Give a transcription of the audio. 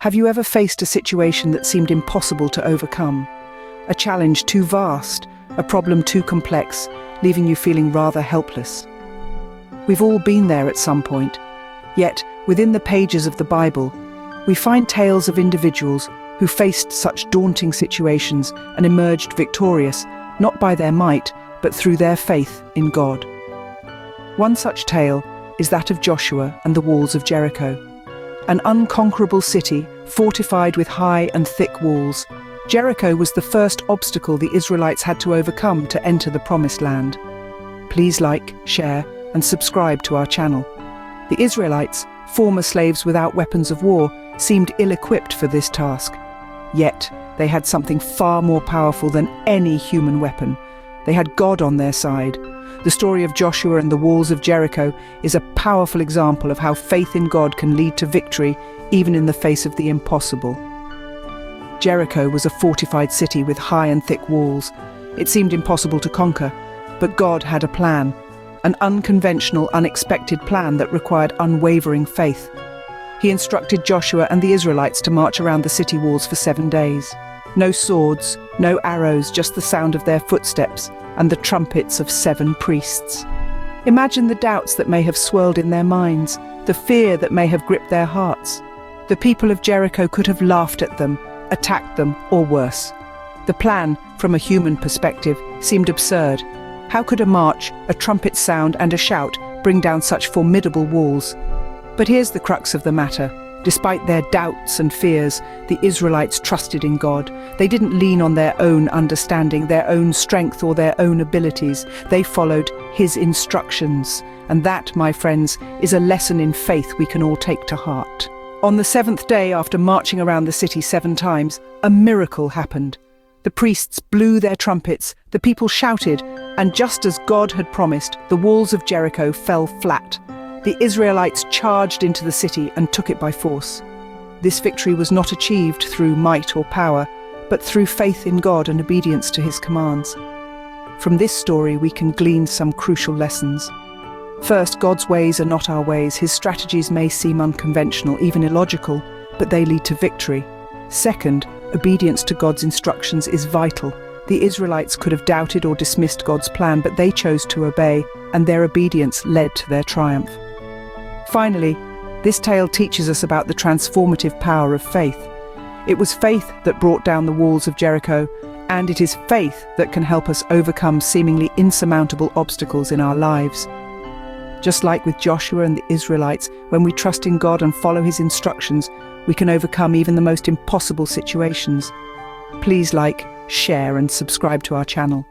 Have you ever faced a situation that seemed impossible to overcome? A challenge too vast, a problem too complex, leaving you feeling rather helpless? We've all been there at some point. Yet, within the pages of the Bible, we find tales of individuals who faced such daunting situations and emerged victorious, not by their might, but through their faith in God. One such tale is that of Joshua and the walls of Jericho. An unconquerable city, fortified with high and thick walls, Jericho was the first obstacle the Israelites had to overcome to enter the Promised Land. Please like, share, and subscribe to our channel. The Israelites, former slaves without weapons of war, seemed ill-equipped for this task. Yet, they had something far more powerful than any human weapon. They had God on their side. The story of Joshua and the walls of Jericho is a powerful example of how faith in God can lead to victory, even in the face of the impossible. Jericho was a fortified city with high and thick walls. It seemed impossible to conquer, but God had a plan, an unconventional, unexpected plan that required unwavering faith. He instructed Joshua and the Israelites to march around the city walls for 7 days. No swords, no arrows, just the sound of their footsteps and the trumpets of 7 priests. Imagine the doubts that may have swirled in their minds, the fear that may have gripped their hearts. The people of Jericho could have laughed at them, attacked them, or worse. The plan, from a human perspective, seemed absurd. How could a march, a trumpet sound, and a shout bring down such formidable walls? But here's the crux of the matter. Despite their doubts and fears, the Israelites trusted in God. They didn't lean on their own understanding, their own strength, or their own abilities. They followed His instructions. And that, my friends, is a lesson in faith we can all take to heart. On the 7th day, after marching around the city 7 times, a miracle happened. The priests blew their trumpets, the people shouted, and just as God had promised, the walls of Jericho fell flat. The Israelites charged into the city and took it by force. This victory was not achieved through might or power, but through faith in God and obedience to His commands. From this story, we can glean some crucial lessons. First, God's ways are not our ways. His strategies may seem unconventional, even illogical, but they lead to victory. Second, obedience to God's instructions is vital. The Israelites could have doubted or dismissed God's plan, but they chose to obey, and their obedience led to their triumph. Finally, this tale teaches us about the transformative power of faith. It was faith that brought down the walls of Jericho, and it is faith that can help us overcome seemingly insurmountable obstacles in our lives. Just like with Joshua and the Israelites, when we trust in God and follow His instructions, we can overcome even the most impossible situations. Please like, share, and subscribe to our channel.